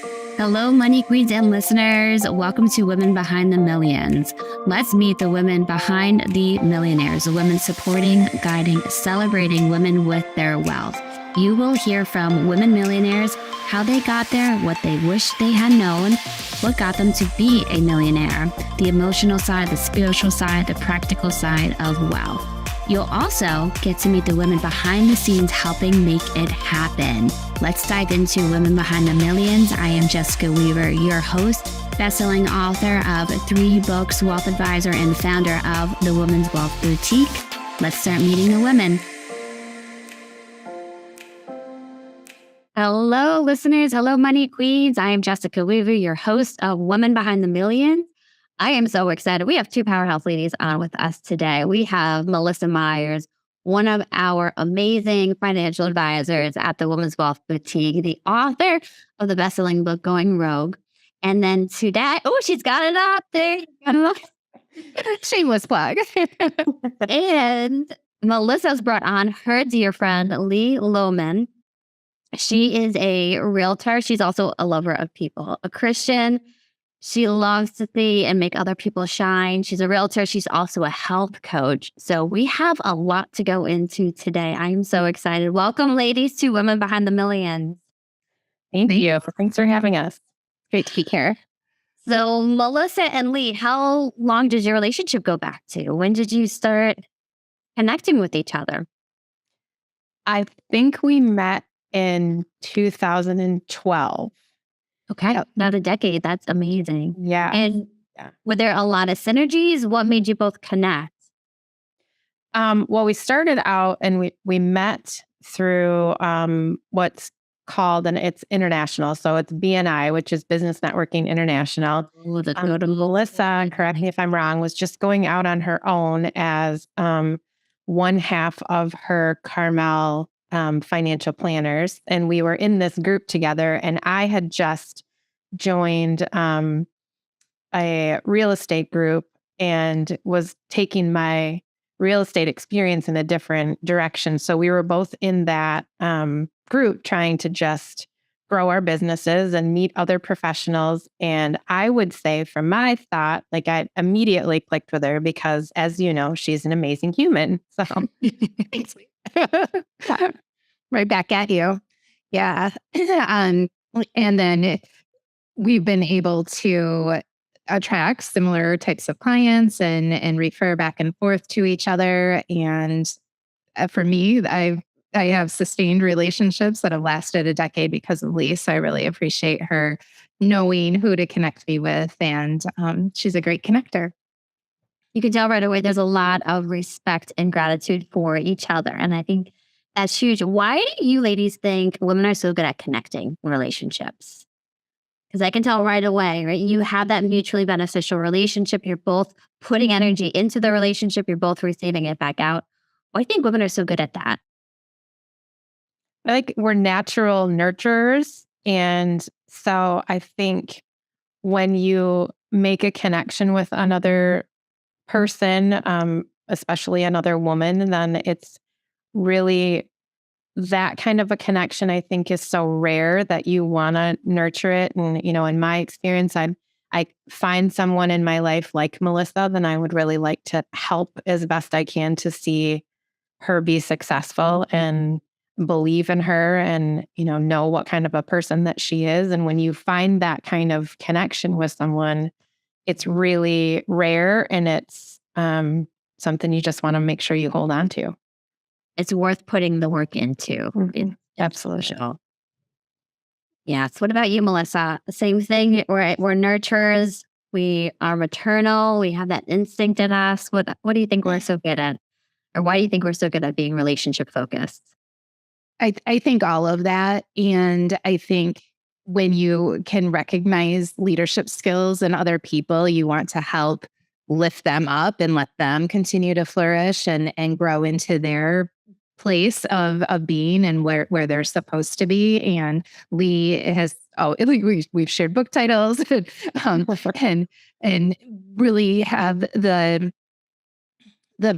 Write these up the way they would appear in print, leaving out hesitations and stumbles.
Hello, Money Queens and listeners. Welcome to Women Behind the Millions. Let's meet the women behind the millionaires, the women supporting, guiding, celebrating women with their wealth. You will hear from women millionaires, how they got there, what they wish they had known, what got them to be a millionaire, the emotional side, the spiritual side, the practical side of wealth. You'll also get to meet the women behind the scenes helping make it happen. Let's dive into Women Behind the Millions. I am Jessica Weaver, your host, best-selling author of 3 books, wealth advisor, and founder of the Women's Wealth Boutique. Let's start meeting the women. Hello, listeners. Hello, Money Queens. I am Jessica Weaver, your host of Women Behind the Millions. I am so excited. We have 2 powerhouse ladies on with us today. We have Melissa Myers, one of our amazing financial advisors at the Women's Wealth Boutique, the author of the best-selling book, Going Rogue. And then today, she's got it up there. Shameless plug. And Melissa's brought on her dear friend, Leigh Lohman. She is a realtor. She's also a lover of people, a Christian. She loves to see and make other people shine. She's a realtor. She's also a health coach. So we have a lot to go into today. I'm so excited. Welcome, ladies, to Women Behind the Millions. Thank you. Thanks for having us. Great to be here. So Melissa and Leigh, how long did your relationship go back to? When did you start connecting with each other? I think we met in 2012. Okay, about a decade. That's amazing. Yeah. And were there a lot of synergies? What made you both connect? Well, we started out and we met through what's called, and it's international. So it's BNI, which is Business Networking International. Melissa, correct me if I'm wrong, was just going out on her own as one half of her Carmel financial planners. And we were in this group together, and I had just joined a real estate group and was taking my real estate experience in a different direction. So we were both in that group trying to just grow our businesses and meet other professionals. And I would say from my thought, like I immediately clicked with her because, as you know, she's an amazing human. So right back at you. Yeah. And then we've been able to attract similar types of clients and refer back and forth to each other. And for me, I have sustained relationships that have lasted a decade because of Leigh. So I really appreciate her knowing who to connect me with. And she's a great connector. You can tell right away there's a lot of respect and gratitude for each other. And I think that's huge. Why do you ladies think women are so good at connecting relationships? Because I can tell right away, right? You have that mutually beneficial relationship. You're both putting energy into the relationship. You're both receiving it back out. Why do you think women are so good at that? I think we're natural nurturers. And so I think when you make a connection with another person, especially another woman, then it's really that kind of a connection, I think, is so rare that you want to nurture it. And, you know, in my experience, I find someone in my life like Melissa, then I would really like to help as best I can to see her be successful and believe in her and, you know what kind of a person that she is. And when you find that kind of connection with someone, it's really rare and it's something you just want to make sure you hold on to. It's worth putting the work into. Mm-hmm. Absolutely. Yes. What about you, Melissa? Same thing. We're nurturers. We are maternal. We have that instinct in us. What do you think we're so good at? Or why do you think we're so good at being relationship focused? I think all of that. And I think when you can recognize leadership skills in other people, you want to help lift them up and let them continue to flourish and grow into their place of being and where they're supposed to be. And Leigh has, we've shared book titles and really have the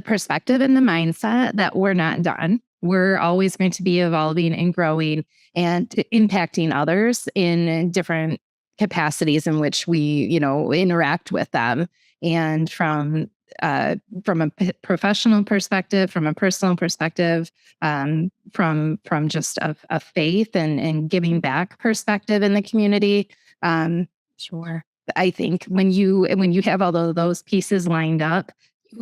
perspective and the mindset that we're not done. we're always going to be evolving and growing and impacting others in different capacities in which we, interact with them. And from a professional perspective, from a personal perspective, from just a faith and giving back perspective in the community. Sure. I think when you have all of those pieces lined up,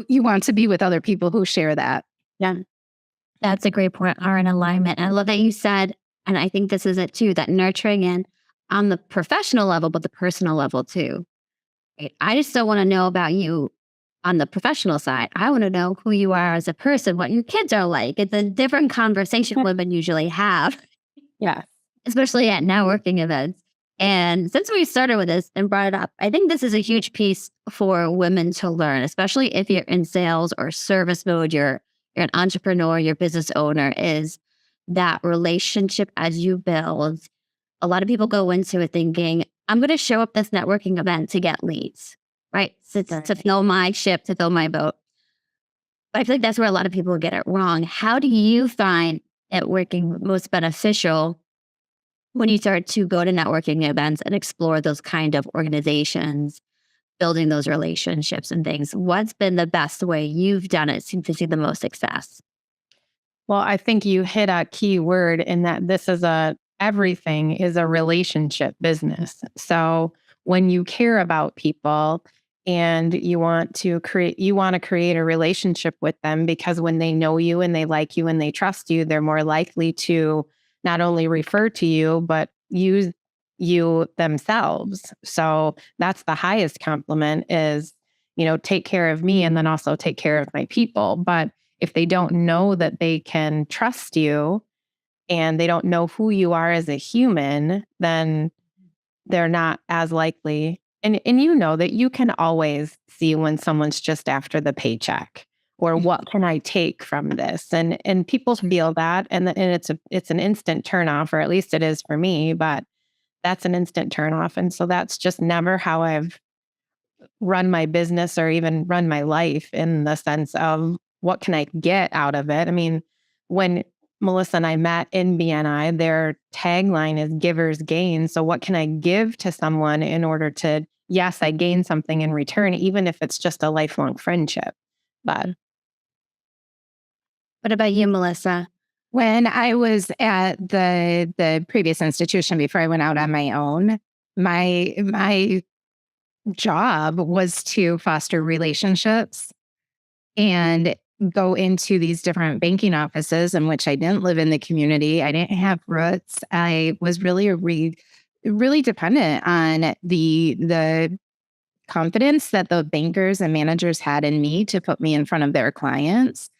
you want to be with other people who share that. Yeah. That's a great point. Are in alignment. I love that you said, and I think this is it too, that nurturing in on the professional level, but the personal level too. Right? I just don't want to know about you on the professional side. I want to know who you are as a person, what your kids are like. It's a different conversation women usually have. Yeah. Especially at networking events. And since we started with this and brought it up, I think this is a huge piece for women to learn, especially if you're in sales or service mode, you're an entrepreneur, you're a business owner, is that relationship as you build. A lot of people go into it thinking, I'm going to show up this networking event to get leads, right? To fill my ship, to fill my boat. But I feel like that's where a lot of people get it wrong. How do you find networking most beneficial when you start to go to networking events and explore those kind of organizations, building those relationships and things? What's been the best way you've done it to see the most success? Well, I think you hit a key word in that everything is a relationship business. So when you care about people and you want to create a relationship with them, because when they know you and they like you and they trust you, they're more likely to not only refer to you, but use you themselves. So that's the highest compliment is, take care of me and then also take care of my people. But if they don't know that they can trust you and they don't know who you are as a human, then they're not as likely. And you know that you can always see when someone's just after the paycheck or what can I take from this? And people feel that and it's an instant turnoff, or at least it is for me, but that's an instant turnoff. And so that's just never how I've run my business or even run my life, in the sense of what can I get out of it? I mean, when Melissa and I met in BNI, their tagline is givers gain. So what can I give to someone in order to, yes, I gain something in return, even if it's just a lifelong friendship. But what about you, Melissa? When I was at the previous institution before I went out on my own, my job was to foster relationships and go into these different banking offices in which I didn't live in the community. I didn't have roots. I was really really dependent on the confidence that the bankers and managers had in me to put me in front of their clients.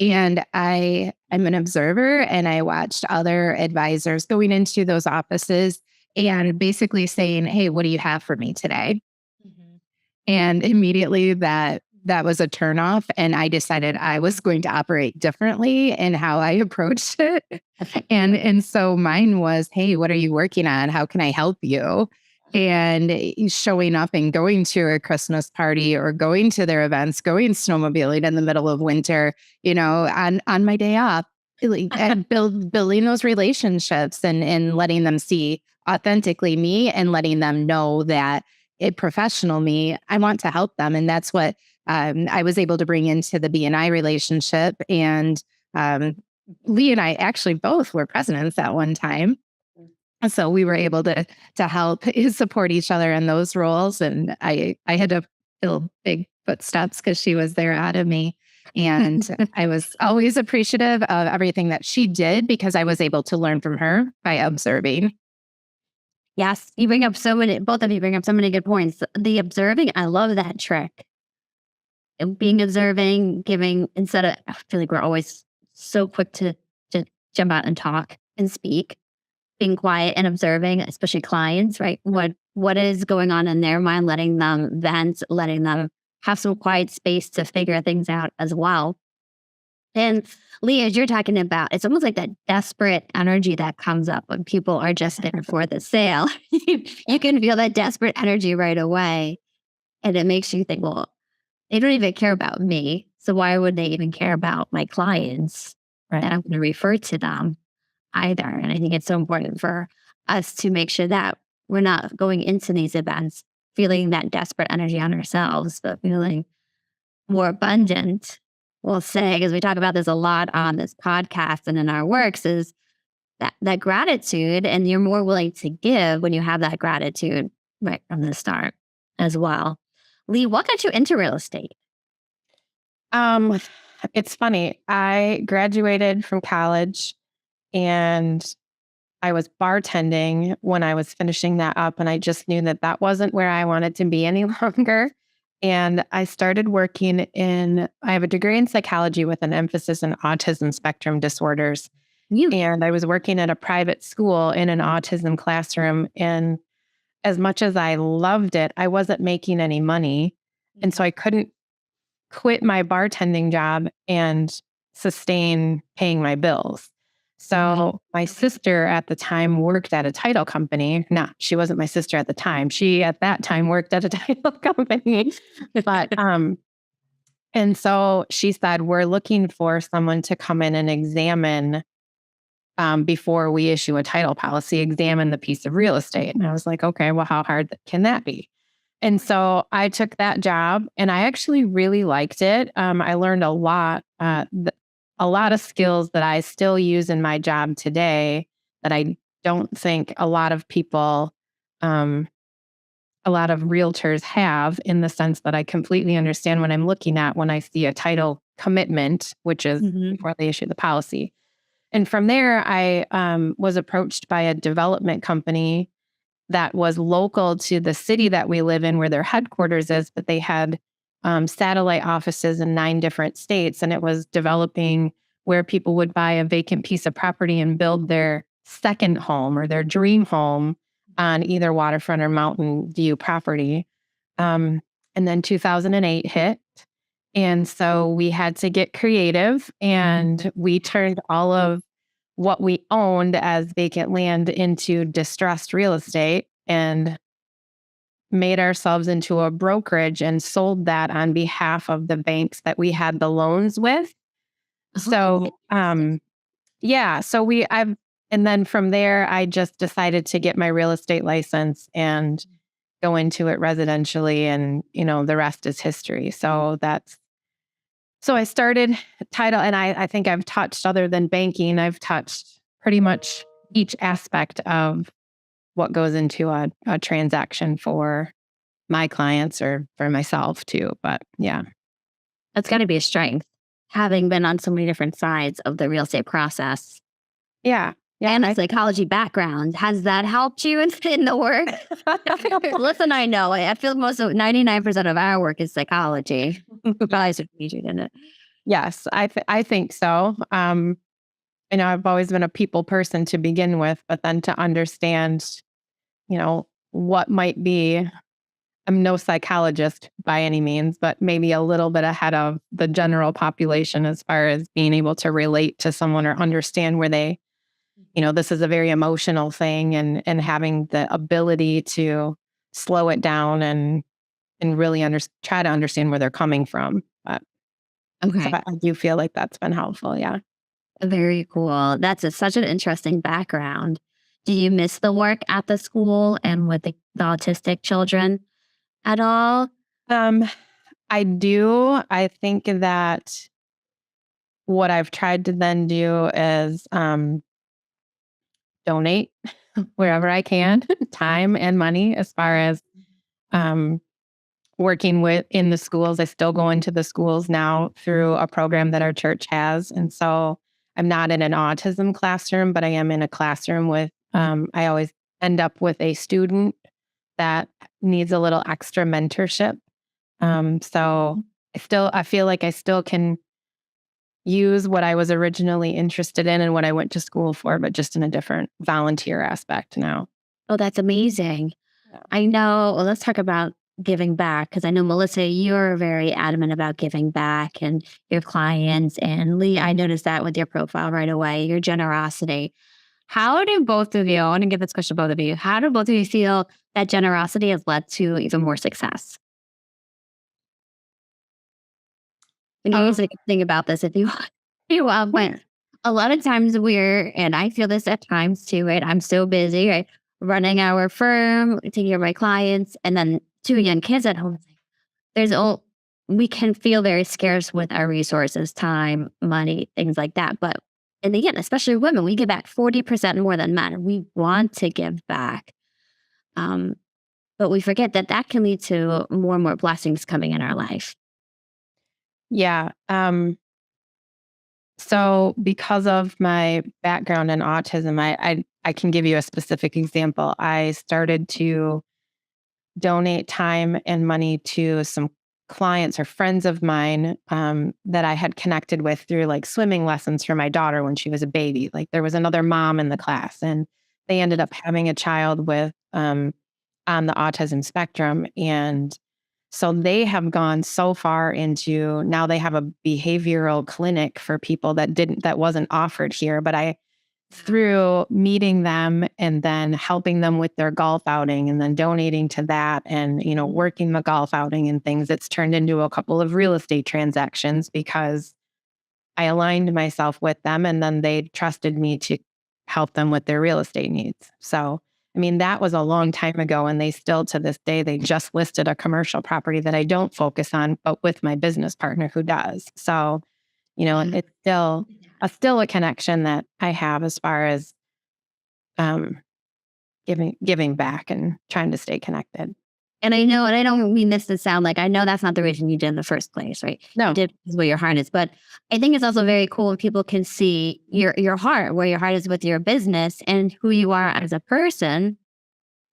And I'm an observer, and I watched other advisors going into those offices and basically saying, "Hey, what do you have for me today?" Mm-hmm. And immediately that was a turnoff. And I decided I was going to operate differently in how I approached it. And so mine was, "Hey, what are you working on? How can I help you?" And showing up and going to a Christmas party or going to their events, going snowmobiling in the middle of winter, on my day off, and building those relationships and letting them see authentically me and letting them know that a professional me, I want to help them. And that's what I was able to bring into the BNI relationship. And Leigh and I actually both were presidents at one time. So we were able to help support each other in those roles. And I had to fill big footsteps because she was there out of me. And I was always appreciative of everything that she did because I was able to learn from her by observing. Yes, both of you bring up so many good points. The observing, I love that trick. Being observing, giving, I feel like we're always so quick to jump out and talk and speak. Being quiet and observing, especially clients, right? What is going on in their mind, letting them vent, letting them have some quiet space to figure things out as well. And Leigh, as you're talking about, it's almost like that desperate energy that comes up when people are just there for the sale. You can feel that desperate energy right away. And it makes you think, well, they don't even care about me. So why would they even care about my clients? Right. that I'm going to refer to them either. And I think it's so important for us to make sure that we're not going into these events feeling that desperate energy on ourselves, but feeling more abundant. We'll say, because we talk about this a lot on this podcast and in our works, is that gratitude, and you're more willing to give when you have that gratitude right from the start as well. Leigh, what got you into real estate? It's funny. I graduated from college and I was bartending when I was finishing that up. And I just knew that that wasn't where I wanted to be any longer. And I started working I have a degree in psychology with an emphasis in autism spectrum disorders. And I was working at a private school in an autism classroom. And as much as I loved it, I wasn't making any money. And so I couldn't quit my bartending job and sustain paying my bills. So my sister at the time worked at a title company. No, she wasn't my sister at the time. She at that time worked at a title company. But and so she said, we're looking for someone to come in and examine before we issue a title policy, examine the piece of real estate. And I was like, okay, well, how hard can that be? And so I took that job and I actually really liked it. I learned a lot of skills that I still use in my job today that I don't think a lot of people, a lot of realtors have, in the sense that I completely understand what I'm looking at when I see a title commitment, which is before they issue the policy. And from there, I was approached by a development company that was local to the city that we live in, where their headquarters is, but they had satellite offices in 9 different states. And it was developing where people would buy a vacant piece of property and build their second home or their dream home on either waterfront or mountain view property. And then 2008 hit. And so we had to get creative, and we turned all of what we owned as vacant land into distressed real estate and made ourselves into a brokerage and sold that on behalf of the banks that we had the loans with. So, and then from there, I just decided to get my real estate license and go into it residentially, and, the rest is history. So I started title, and I think I've touched, other than banking, I've touched pretty much each aspect of what goes into a transaction for my clients or for myself too. But yeah. That's got to be a strength, having been on so many different sides of the real estate process. Yeah. And a psychology background. Has that helped you in the work? Listen, I know. I feel 99% of our work is psychology. Probably should major in it. Yes, I think so. I've always been a people person to begin with, but then to understand, what might be, I'm no psychologist by any means, but maybe a little bit ahead of the general population as far as being able to relate to someone or understand where they, this is a very emotional thing, and having the ability to slow it down and really try to understand where they're coming from. But okay. So I do feel like that's been helpful. Yeah. Very cool. That's such an interesting background. Do you miss the work at the school and with the autistic children at all? I do. I think that what I've tried to then do is donate wherever I can, time and money, as far as working in the schools. I still go into the schools now through a program that our church has. And so I'm not in an autism classroom, but I am in a classroom with, I always end up with a student that needs a little extra mentorship. So I feel like I still can use what I was originally interested in and what I went to school for, but just in a different volunteer aspect now. Oh, that's amazing. Yeah. I know. Well, let's talk about giving back, because I know, Melissa, you're very adamant about giving back and your clients. And Leigh, I noticed that with your profile right away, your generosity. How do both of you, I want to give this question to both of you, how do both of you feel that generosity has led to even more success? And you always think about this if you went a lot of times and I feel this at times too, right? I'm so busy, right? Running our firm, taking care of my clients, and then 2 young kids at home. We can feel very scarce with our resources, time, money, things like that. But in the end, especially women, we give back 40% more than men. We want to give back. But we forget that that can lead to more and more blessings coming in our life. Yeah. So because of my background in autism, I can give you a specific example. I started to donate time and money to some clients or friends of mine that I had connected with through like swimming lessons for my daughter when she was a baby. Like there was another mom in the class, and they ended up having a child with on the autism spectrum. And so they have gone so far into now they have a behavioral clinic for people that wasn't offered here. But through meeting them and then helping them with their golf outing and then donating to that and, working the golf outing and things, it's turned into a couple of real estate transactions because I aligned myself with them and then they trusted me to help them with their real estate needs. So, that was a long time ago, and they still to this day, they just listed a commercial property that I don't focus on, but with my business partner who does. So, it's still a connection that I have as far as giving back and trying to stay connected. And I don't mean this to sound like, I know that's not the reason you did in the first place, right? No. You did because where your heart is. But I think it's also very cool when people can see your heart, where your heart is with your business and who you are as a person.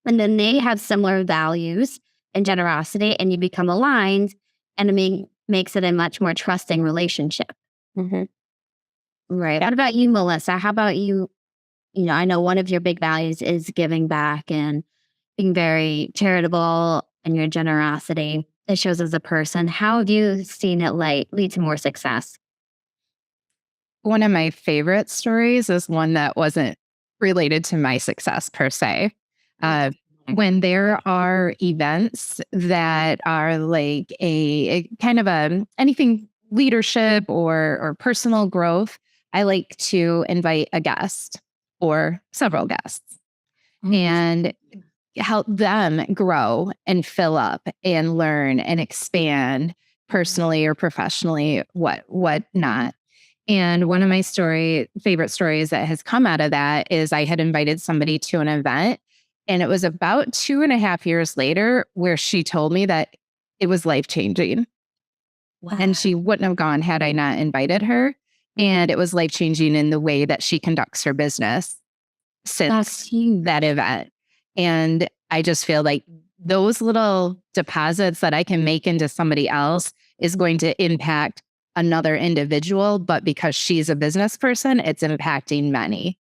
And then they have similar values and generosity, and you become aligned, and it makes it a much more trusting relationship. Mm-hmm. Right. What about you, Melissa? How about you? I know one of your big values is giving back and being very charitable, and your generosity it shows as a person. How have you seen it lead to more success? One of my favorite stories is one that wasn't related to my success per se. When there are events that are like a kind of anything leadership or personal growth, I like to invite a guest or several guests and help them grow and fill up and learn and expand personally or professionally, what not. And one of my favorite stories that has come out of that is I had invited somebody to an event, and it was about 2.5 years later where she told me that it was life-changing. Wow. And she wouldn't have gone had I not invited her. And it was life-changing in the way that she conducts her business since that event. And I just feel like those little deposits that I can make into somebody else is going to impact another individual, but because she's a business person, it's impacting many.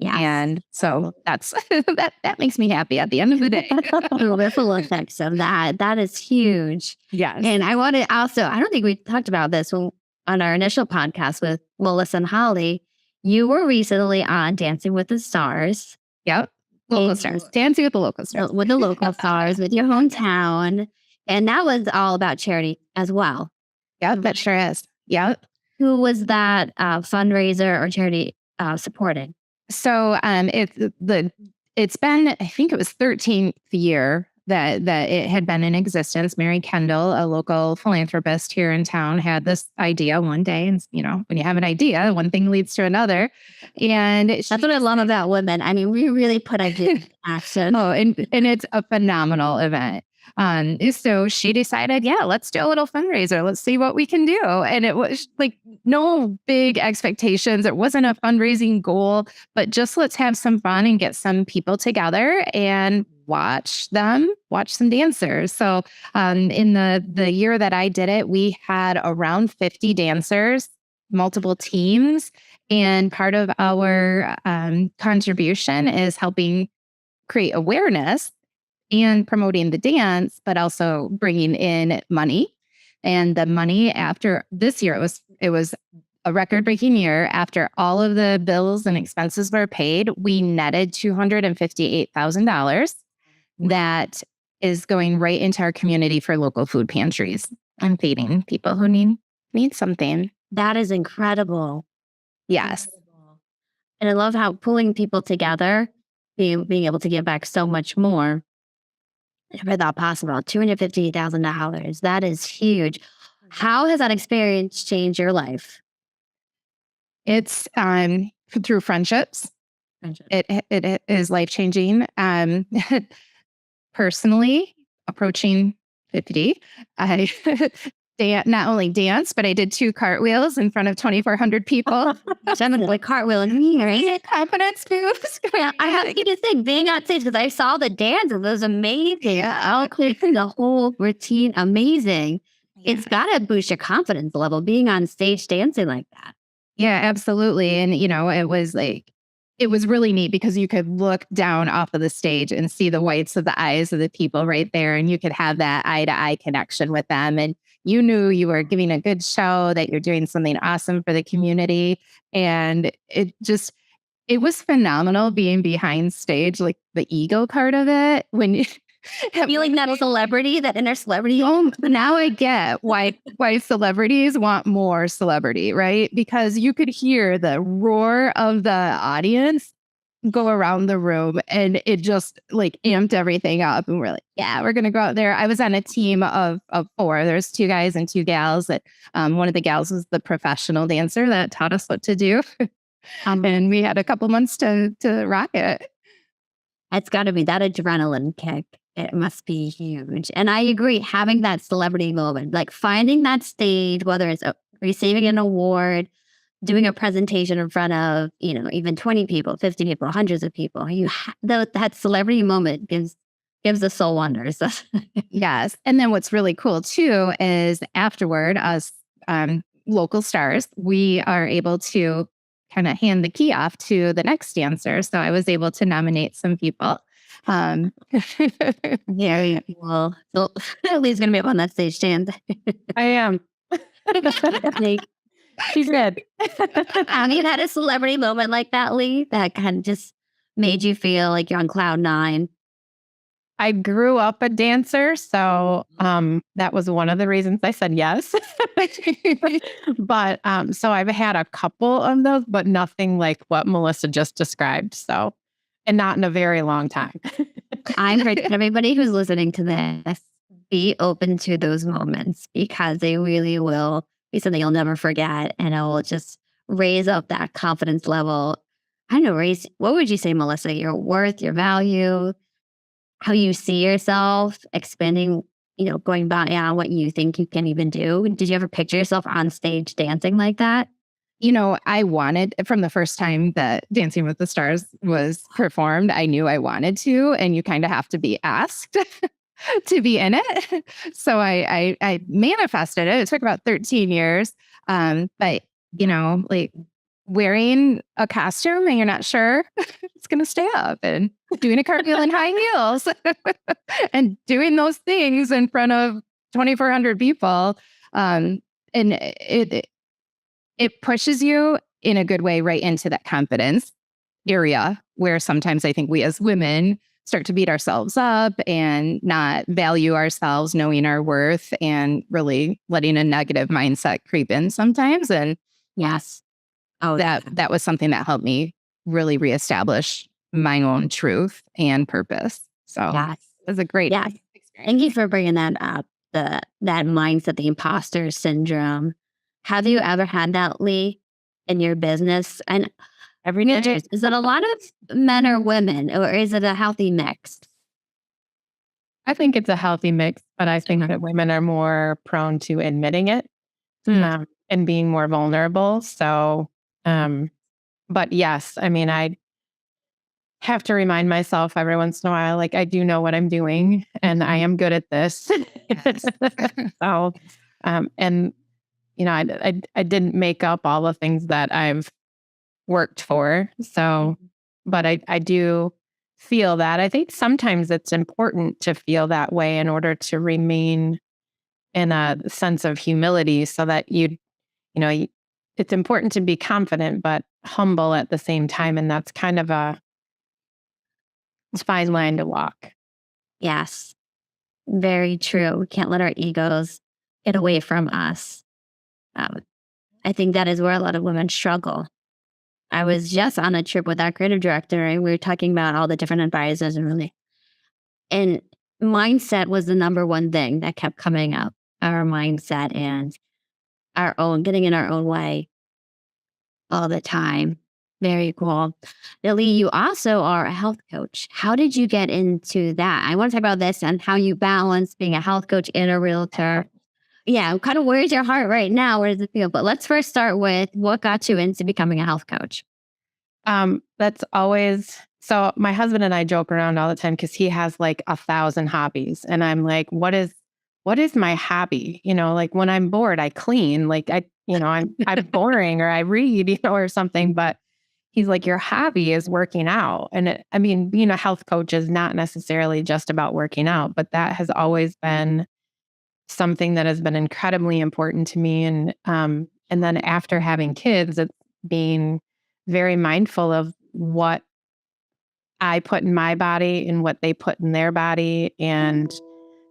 Yeah. And so that's that makes me happy at the end of the day. Ripple effects of that. That is huge. Yes. And I want to also, I don't think we talked about this on our initial podcast with Melissa and Holly. You were recently on Dancing with the Stars. Yep. Local stars. Dancing with the local stars. With the local stars, with your hometown. And that was all about charity as well. Yep, that sure is. Yep. Who was that fundraiser or charity supporting? So it's been, I think it was 13th year that it had been in existence. Mary Kendall, a local philanthropist here in town, had this idea one day. And, when you have an idea, one thing leads to another. And that's what I love about women. We really put ideas in action. Oh, and it's a phenomenal event. So she decided, let's do a little fundraiser. Let's see what we can do. And it was like no big expectations. It wasn't a fundraising goal, but just let's have some fun and get some people together and watch some dancers. So in the year that I did it, we had around 50 dancers, multiple teams. And part of our contribution is helping create awareness and promoting the dance, but also bringing in money. And the money after this year, it was a record-breaking year. After all of the bills and expenses were paid, we netted $258,000 that is going right into our community for local food pantries and feeding people who need something. That is incredible. Yes. And I love how pulling people together, being able to give back so much more. Never thought possible. $250,000. That is huge. How has that experience changed your life? It's through friendships. It is life changing. Personally, approaching 50, I not only danced, but I did 2 cartwheels in front of 2,400 people. Definitely cartwheeling me, right? Confidence boost. Yeah, I have to just think being on stage because I saw the dance. It was amazing. I'll clear the whole routine. Amazing. It's got to boost your confidence level being on stage dancing like that. Yeah, absolutely. And, it was really neat because you could look down off of the stage and see the whites of the eyes of the people right there. And you could have that eye to eye connection with them. And you knew you were giving a good show, that you're doing something awesome for the community. And it was phenomenal being behind stage, like the ego part of it. When you feeling that celebrity, that inner celebrity. Oh, now I get why celebrities want more celebrity, right? Because you could hear the roar of the audience go around the room, and it just like amped everything up. And we're like, yeah, we're gonna go out there. I was on a team of 4. There's 2 guys and 2 gals. That one of the gals was the professional dancer that taught us what to do, and we had a couple months to rock it. It's got to be that adrenaline kick. It must be huge. And I agree, having that celebrity moment, like finding that stage, whether it's receiving an award, doing a presentation in front of, even 20 people, 50 people, hundreds of people. That celebrity moment gives the soul wonders. Yes. And then what's really cool too is afterward, us local stars, we are able to kind of hand the key off to the next dancer. So I was able to nominate some people. Very cool. So Leigh's going to be up on that stage stand. I am. She's good. Have you had a celebrity moment like that, Leigh, that kind of just made you feel like you're on cloud 9? I grew up a dancer, so that was one of the reasons I said yes. But so I've had a couple of those, but nothing like what Melissa just described. So, and not in a very long time. I encourage everybody who's listening to this, be open to those moments because they really will be something you'll never forget, and it will just raise up that confidence level. I don't know, what would you say, Melissa? Your worth, your value, how you see yourself expanding, going beyond what you think you can even do. Did you ever picture yourself on stage dancing like that? I wanted, from the first time that Dancing with the Stars was performed, I knew I wanted to, and you kind of have to be asked to be in it. So I manifested it. It took about 13 years. But, like wearing a costume and you're not sure it's going to stay up, and doing a cartwheel in high heels and doing those things in front of 2,400 people. And it pushes you in a good way right into that confidence area where sometimes I think we as women start to beat ourselves up and not value ourselves, knowing our worth, and really letting a negative mindset creep in sometimes. And yes, that was something that helped me really reestablish my own truth and purpose. So yes, it was a great experience. Thank you for bringing that up, that mindset, the imposter syndrome. Have you ever had that, Leigh, in your business? And is it a lot of men or women, or is it a healthy mix? I think it's a healthy mix, but I think that women are more prone to admitting it and being more vulnerable. So, but yes, I mean, I have to remind myself every once in a while, like I do know what I'm doing and I am good at this. So, and I didn't make up all the things that I've worked for. So, but I do feel that. I think sometimes it's important to feel that way in order to remain in a sense of humility, so that it's important to be confident, but humble at the same time. And that's kind of it's a fine line to walk. Yes, very true. We can't let our egos get away from us. I think that is where a lot of women struggle. I was just on a trip with our creative director, and we were talking about all the different advisors and mindset was the number one thing that kept coming up. Our mindset and our own getting in our own way all the time. Very cool. Now, Leigh, you also are a health coach. How did you get into that? I want to talk about this and how you balance being a health coach and a realtor. Yeah, kind of where's your heart right now? Where does it feel? But let's first start with what got you into becoming a health coach. That's always so. My husband and I joke around all the time because he has like 1,000 hobbies, and I'm like, what is my hobby? Like when I'm bored, I clean. Like I'm boring, or I read, or something. But he's like, your hobby is working out, and being a health coach is not necessarily just about working out, but that has always been something that has been incredibly important to me. And then after having kids, it's being very mindful of what I put in my body and what they put in their body. And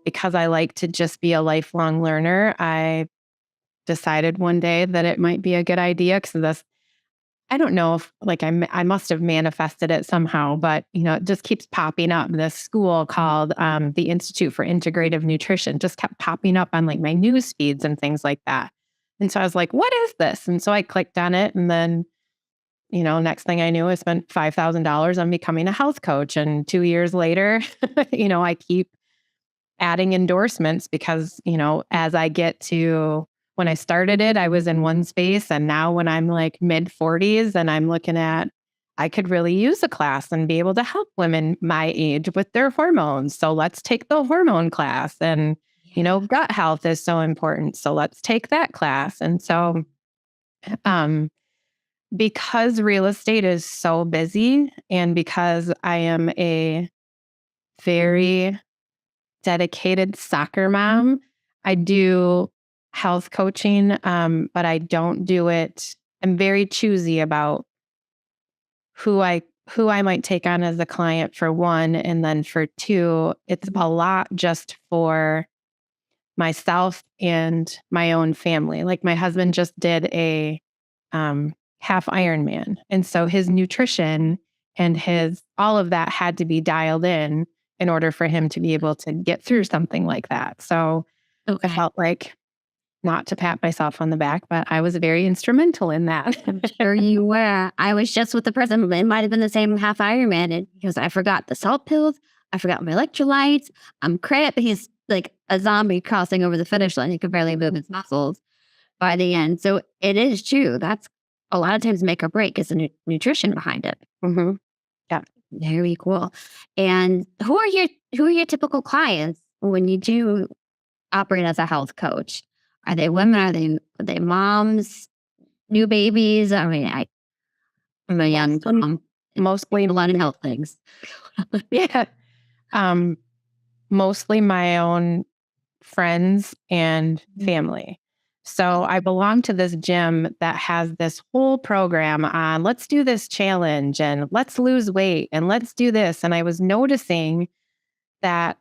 because I like to just be a lifelong learner, I decided one day that it might be a good idea because I don't know if I must have manifested it somehow, but it just keeps popping up. This school called the Institute for Integrative Nutrition just kept popping up on like my news feeds and things like that. And so I was like, what is this? And so I clicked on it, and then next thing I knew, I spent $5,000 on becoming a health coach. And 2 years later, I keep adding endorsements because, as I get to when I started it, I was in one space. And now when I'm like mid 40s and I'm looking at, I could really use a class and be able to help women my age with their hormones. So let's take the hormone class. And, gut health is so important. So let's take that class. And so, because real estate is so busy, and because I am a very dedicated soccer mom, I do health coaching, but I don't do it. I'm very choosy about who I might take on as a client, for one, and then for two, it's a lot just for myself and my own family. Like my husband just did a half Ironman, and so his nutrition and his all of that had to be dialed in order for him to be able to get through something like that. So I felt like, not to pat myself on the back, but I was very instrumental in that. I'm sure you were. I was just with the person. It might have been the same half Ironman because I forgot the salt pills. I forgot my electrolytes. I'm crap. He's like a zombie crossing over the finish line. He could barely move his muscles by the end. So it is true. That's a lot of times make or break is the nutrition behind it. Mm-hmm. Yeah. Very cool. And who are your typical clients when you do operate as a health coach? Are they women? Are they moms? New babies? I'm a young mom. Mostly A lot of health things. Yeah. Mostly my own friends and family. So I belong to this gym that has this whole program on let's do this challenge and let's lose weight and let's do this. And I was noticing that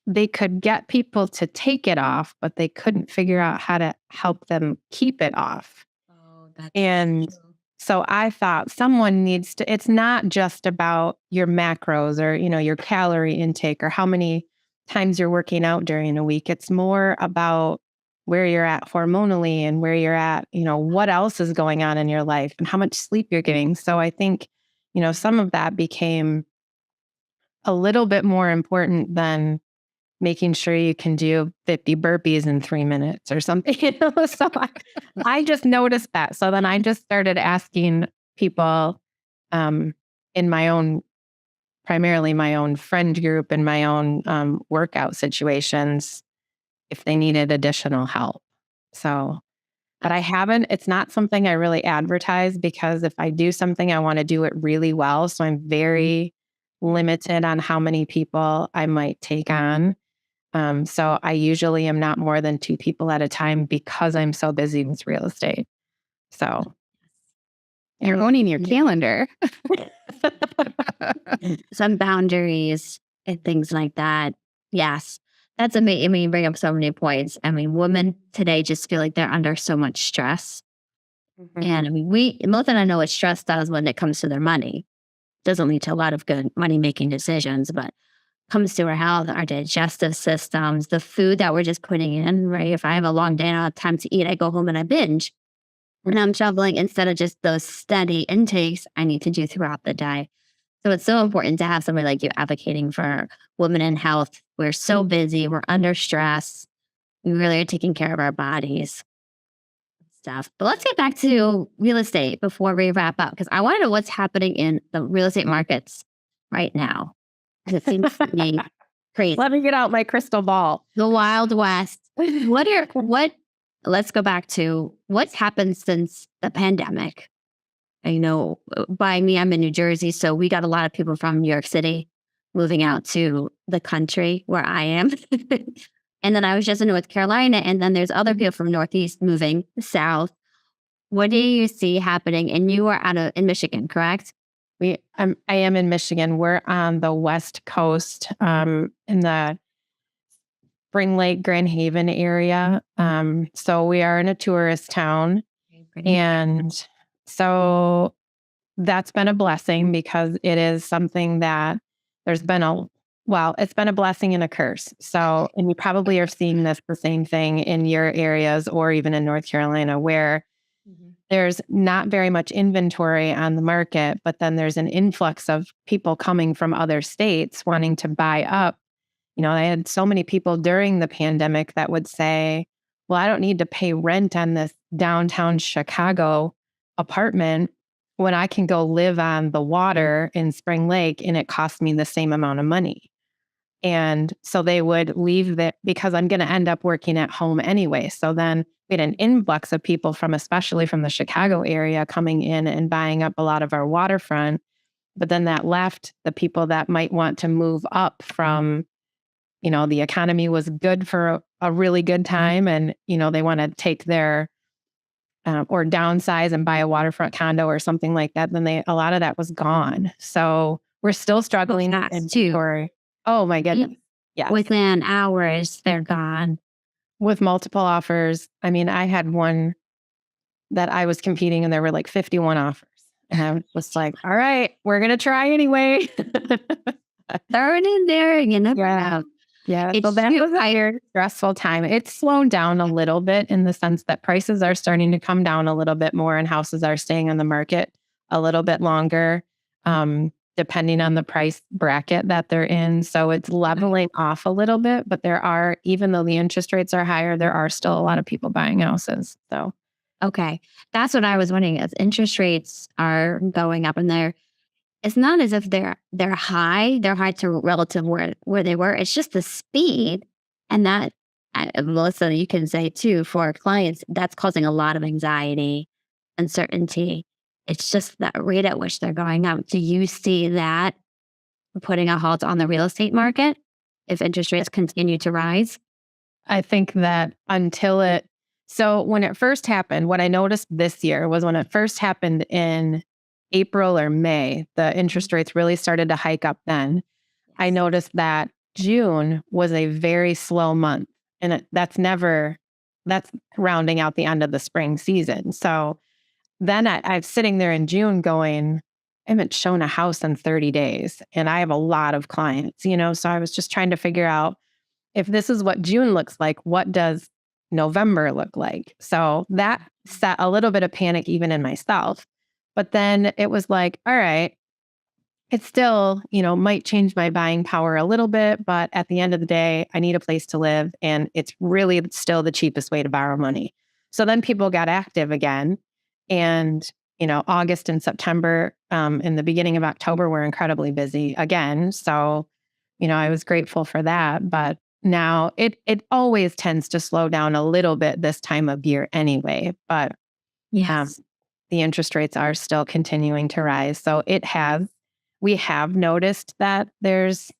they could get people to take it off, but they couldn't figure out how to help them keep it off. Oh, that's And true. so I thought someone needs to, it's not just about your macros or, your calorie intake or how many times you're working out during a week. It's more about where you're at hormonally and where you're at, what else is going on in your life and how much sleep you're getting. So I think, some of that became a little bit more important than making sure you can do 50 burpees in 3 minutes or something, So I just noticed that. So then I just started asking people in my own, primarily my own friend group and my own workout situations if they needed additional help. So, but it's not something I really advertise because if I do something, I want to do it really well. So I'm very limited on how many people I might take on. So I usually am not more than 2 people at a time because I'm so busy with real estate. So You're owning your calendar. Some boundaries and things like that. Yes. That's amazing. You bring up so many points. Women today just feel like they're under so much stress. And I mean, Melissa and I know what stress does when it comes to their money. Doesn't lead to a lot of good money making decisions, but comes to our health, our digestive systems, the food that we're just putting in, right? If I have a long day and I don't have time to eat, I go home and I binge. And I'm shoveling instead of just those steady intakes I need to do throughout the day. So it's so important to have somebody like you advocating for women in health. We're so busy, we're under stress. We really are taking care of our bodies stuff. But let's get back to real estate before we wrap up, because I want to know what's happening in the real estate markets right now. 'Cause it seems to me crazy. Let me get out my crystal ball. The Wild West. Let's go back to what's happened since the pandemic. I know by me, I'm in New Jersey, so we got a lot of people from New York City moving out to the country where I am. And then I was just in North Carolina, and then there's other people from Northeast moving south. What do you see happening? And you are in Michigan, correct? I am in Michigan. We're on the West Coast, in the Spring Lake, Grand Haven area. So we are in a tourist town. And so that's been a blessing, because it is something that it's been a blessing and a curse. So, and you probably are seeing the same thing in your areas or even in North Carolina, where there's not very much inventory on the market, but then there's an influx of people coming from other states wanting to buy up. I had so many people during the pandemic that would say, well, I don't need to pay rent on this downtown Chicago apartment when I can go live on the water in Spring Lake and it costs me the same amount of money. And so they would leave that, because I'm going to end up working at home anyway. So then we had an influx of people especially from the Chicago area, coming in and buying up a lot of our waterfront. But then that left the people that might want to move up from, the economy was good for a really good time, and, they want to take their or downsize and buy a waterfront condo or something like that. Then a lot of that was gone. So we're still struggling in inventory. Oh my goodness. Yeah. Within hours, they're gone. With multiple offers. I mean, I had one that I was competing and there were like 51 offers. And I was like, all right, we're going to try anyway. Throw it in there, Yeah. Yeah. So that was a very stressful time. It's slowed down a little bit in the sense that prices are starting to come down a little bit more and houses are staying on the market a little bit longer, depending on the price bracket that they're in. So it's leveling off a little bit, but even though the interest rates are higher, there are still a lot of people buying houses. So, okay. That's what I was wondering. As interest rates are going up, and it's not as if they're high. They're high to relative where they were. It's just the speed. And that, Melissa, you can say too, for our clients, that's causing a lot of anxiety, uncertainty. It's just that rate at which they're going up. Do you see that putting a halt on the real estate market if interest rates continue to rise? I think that so when it first happened, what I noticed this year was when it first happened in April or May, the interest rates really started to hike up then. I noticed that June was a very slow month, and that's rounding out the end of the spring season. So then I'm sitting there in June going, I haven't shown a house in 30 days. And I have a lot of clients, so I was just trying to figure out, if this is what June looks like, what does November look like? So that set a little bit of panic even in myself. But then it was like, all right, it still, might change my buying power a little bit. But at the end of the day, I need a place to live. And it's really still the cheapest way to borrow money. So then people got active again. And, August and September, in the beginning of October, were incredibly busy again. So, I was grateful for that. But now it always tends to slow down a little bit this time of year anyway. But yes, the interest rates are still continuing to rise. So we have noticed that there's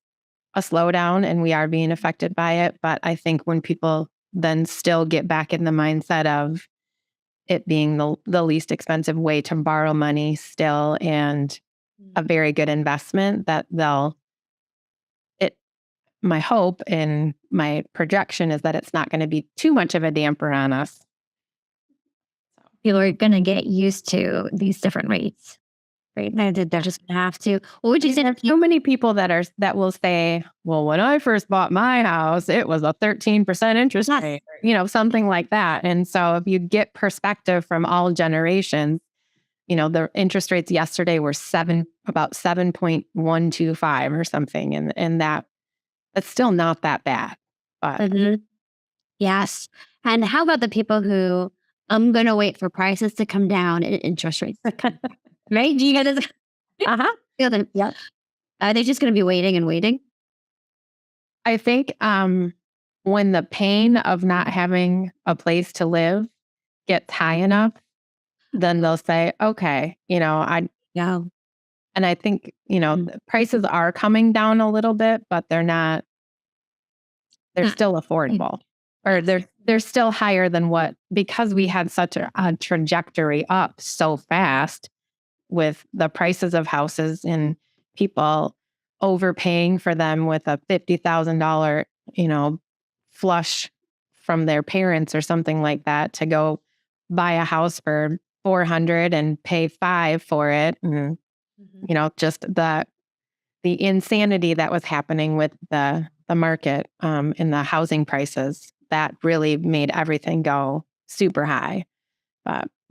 a slowdown and we are being affected by it. But I think when people then still get back in the mindset of it being the least expensive way to borrow money still, and a very good investment, that my hope and my projection is that it's not going to be too much of a damper on us. people are going to get used to these different rates. Right. They're just going to have to. What would you say? There's so many people that will say, well, when I first bought my house, it was a 13% interest rate, something like that. And so if you get perspective from all generations, the interest rates yesterday were about 7.125 or something. And that's still not that bad. But Yes. And how about the people who I'm going to wait for prices to come down and interest rates? Right? Do you get it? Feel them? Yeah. Are they just going to be waiting and waiting? I think when the pain of not having a place to live gets high enough, then they'll say, okay, And I think, the prices are coming down a little bit, but they're still affordable, or they're still higher than because we had such a trajectory up so fast with the prices of houses and people overpaying for them with a $50,000, flush from their parents or something like that to go buy a house for $400 and pay $500 for it. And, just the insanity that was happening with the market in the housing prices that really made everything go super high.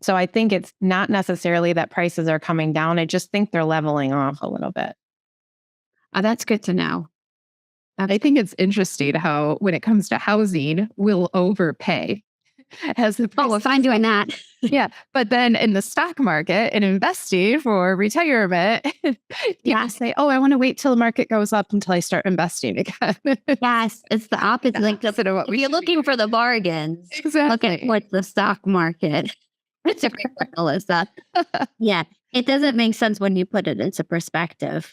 So I think it's not necessarily that prices are coming down. I just think they're leveling off a little bit. Oh, that's good to know. I think it's interesting how when it comes to housing, we'll overpay. We're fine doing that. Yeah. But then in the stock market and investing for retirement, you say, oh, I want to wait till the market goes up until I start investing again. Yes. It's the opposite. Like, of what you're looking for the bargains. Exactly. Look at what's the stock market. It's a great one, Melissa. Yeah. It doesn't make sense when you put it into perspective.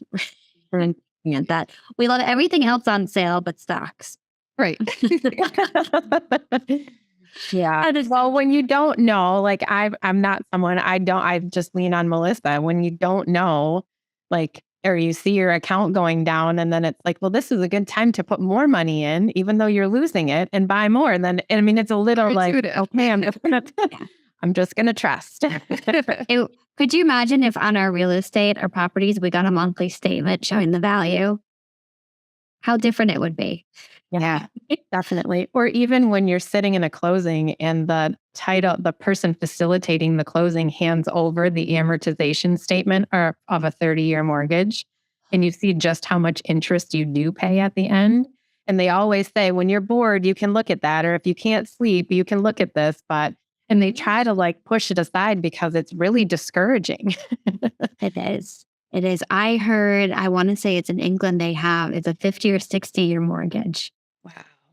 And that we love everything else on sale but stocks. Right. Yeah. Well, when you don't know, like I'm not someone, I just lean on Melissa. When you don't know, or you see your account going down and then it's like, well, this is a good time to put more money in, even though you're losing it, and buy more. And then, it's a little okay, I'm just going to trust. Could you imagine if on our real estate or properties, we got a monthly statement showing the value? How different it would be. Yeah, definitely. Or even when you're sitting in a closing and the person facilitating the closing hands over the amortization statement of a 30-year mortgage, and you see just how much interest you do pay at the end. And they always say, when you're bored, you can look at that. Or if you can't sleep, you can look at this. And they try to push it aside because it's really discouraging. It is. It is. I heard, I want to say it's in England, it's a 50 or 60-year mortgage.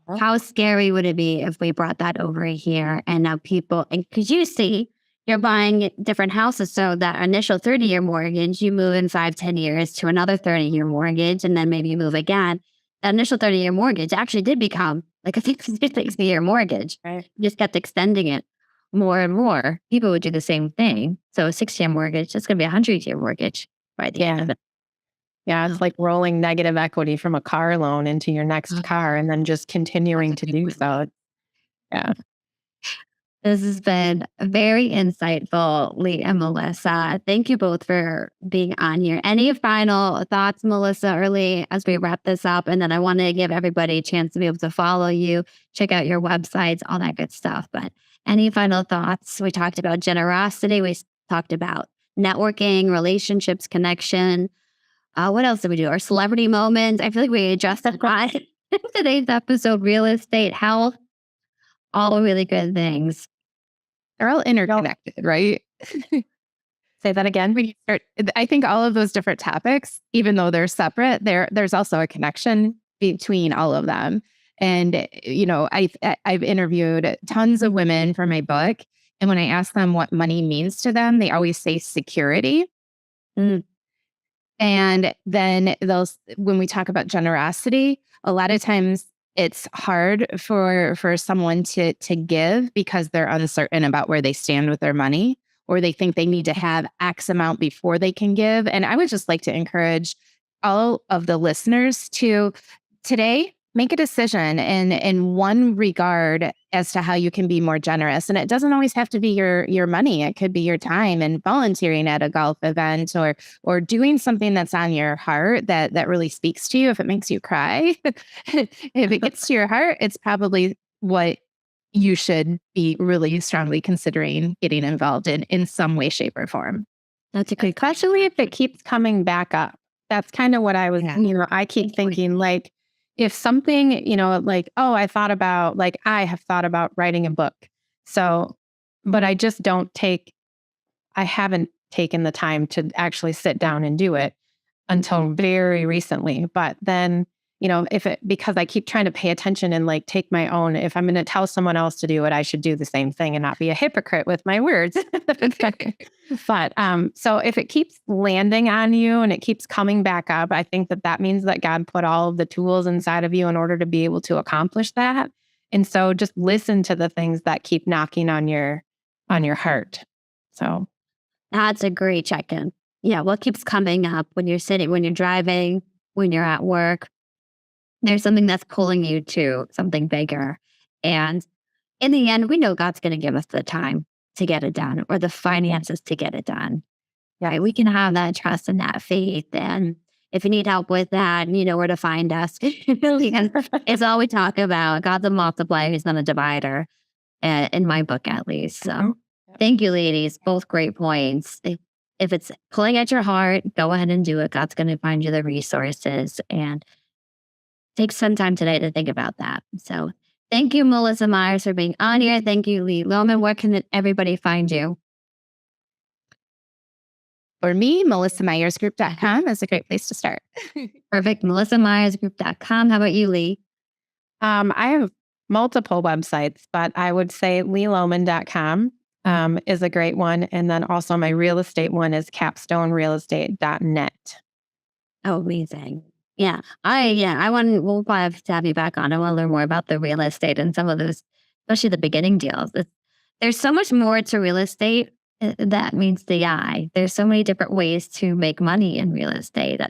Wow. How scary would it be if we brought that over here and now because you see, you're buying different houses. So that initial 30-year mortgage, you move in 5-10 years to another 30-year mortgage, and then maybe you move again. That initial 30-year mortgage actually did become like a 60-year mortgage. Right. You just kept extending it more and more. People would do the same thing. So a 6-year mortgage, it's going to be a 100-year mortgage by the end of it. Yeah, it's like rolling negative equity from a car loan into your next car and then just continuing to do so. Yeah. This has been very insightful, Leigh and Melissa. Thank you both for being on here. Any final thoughts, Melissa or Leigh, as we wrap this up? And then I want to give everybody a chance to be able to follow you, check out your websites, all that good stuff. But any final thoughts? We talked about generosity. We talked about networking, relationships, connection. What else did we do? Our celebrity moments. I feel like we adjusted today's episode, real estate, health, all really good things. They're all interconnected, right? Say that again. When you start, I think all of those different topics, even though they're separate, there's also a connection between all of them. And, I've interviewed tons of women for my book. And when I ask them what money means to them, they always say security. And then when we talk about generosity, a lot of times it's hard for someone to give because they're uncertain about where they stand with their money, or they think they need to have X amount before they can give. And I would just like to encourage all of the listeners to today, make a decision in one regard as to how you can be more generous. And it doesn't always have to be your money. It could be your time and volunteering at a golf event or doing something that's on your heart that really speaks to you. If it makes you cry, if it gets to your heart, it's probably what you should be really strongly considering getting involved in some way, shape, or form. That's a great question. Especially if it keeps coming back up. That's kind of what I was, Yeah. I keep thinking like, if something, like, oh, I have thought about writing a book. So, but I just I haven't taken the time to actually sit down and do it until very recently. But then, because I keep trying to pay attention and like take my own, if I'm going to tell someone else to do it, I should do the same thing and not be a hypocrite with my words. But so if it keeps landing on you and it keeps coming back up, I think that means that God put all of the tools inside of you in order to be able to accomplish that. And so just listen to the things that keep knocking on your heart. So That's a great check-in. Yeah, what keeps coming up when you're sitting, when you're driving, when you're at work? There's something that's pulling you to something bigger. And in the end, we know God's going to give us the time to get it done or the finances to get it done. Right? We can have that trust and that faith. And if you need help with that, you know where to find us. It's all we talk about. God's a multiplier. He's not a divider, in my book, at least. So thank you, ladies. Both great points. If it's pulling at your heart, go ahead and do it. God's going to find you the resources. And take some time today to think about that. So thank you, Melissa Myers, for being on here. Thank you, Leigh Lohman. Where can everybody find you? For me, melissamyersgroup.com is a great place to start. Perfect. melissamyersgroup.com. How about you, Leigh? I have multiple websites, but I would say leihlohman.com is a great one. And then also my real estate one is capstonerealestate.net. Oh, amazing. Yeah. We'll probably have to have you back on. I want to learn more about the real estate and some of those, especially the beginning deals. There's so much more to real estate that meets the eye. There's so many different ways to make money in real estate,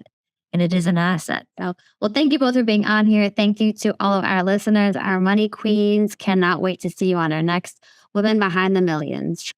and it is an asset. So, well, thank you both for being on here. Thank you to all of our listeners, our money queens. Cannot wait to see you on our next Women Behind the Millions.